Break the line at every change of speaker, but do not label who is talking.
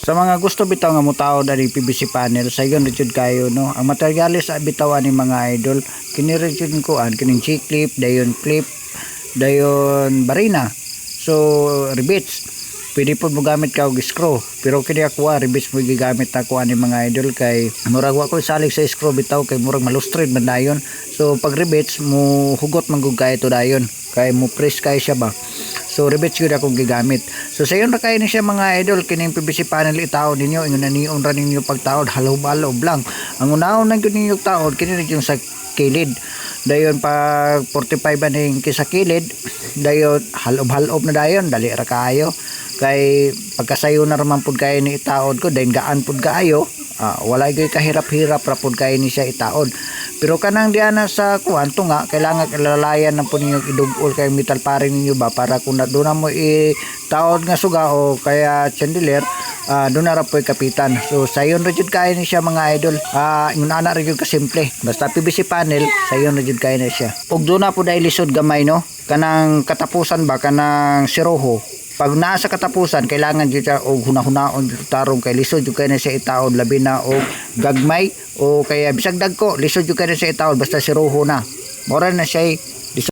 Sa mga gusto bitaw nga mutaod ani PVC panel, sayon jud kayo no. Ang materyales bitawan ni mga idol, kini ra jud kuan kining C-clip, dayon clip, dayon barina. So rivets. Pwede po mo gamit ka og screw, pero kini ako rivets mo gigamit ako ani mga idol kay murag wa ko salig sa screw bitaw kay murag malustred man dayon. So pag rivets mo hugot man gud kay to dayon, kay mo press kay siya ba. So rivets gyud akong gigamit. So sayon ra kay ni siya mga idol kining PVC panel itaod ninyo ingon na niyon ra ninyo pagtaod halob-halob lang. Ang unahon na gyud ninyo taod kini yung sa kilid. Dayon pag 45 aning kisa kilid, dayon halob-halob na dayon dali ra kaayo. Kay pagkasayo na raman pud kay ni itaod ko dayon gaan pud kaayo. Wala gyud kahirap-hirap ra pud kay ni siya itaod. Pero kanang diana sa kuanto nga kailangan ilalayan na po ninyo idugol kay metal paring ninyo ba para kung doon na mo itaod nga suga o kaya chandelier doon na ra po kapitan. So sayon ra jud kay ni siya mga idol. Ingon ana ra jud ka simple. Basta PVC panel sayon ra jud kay na siya. Ug doon na po dai lisod gamay no. Kanang katapusan ba kanang siroho. Pag nasa katapusan kailangan jud siya og hunahunahon tarong kay lisod jud kay na siya itaod labi na og gagmay o kaya bisag dagko lisod jud kay na siya itaod basta siroho na. Mora na siya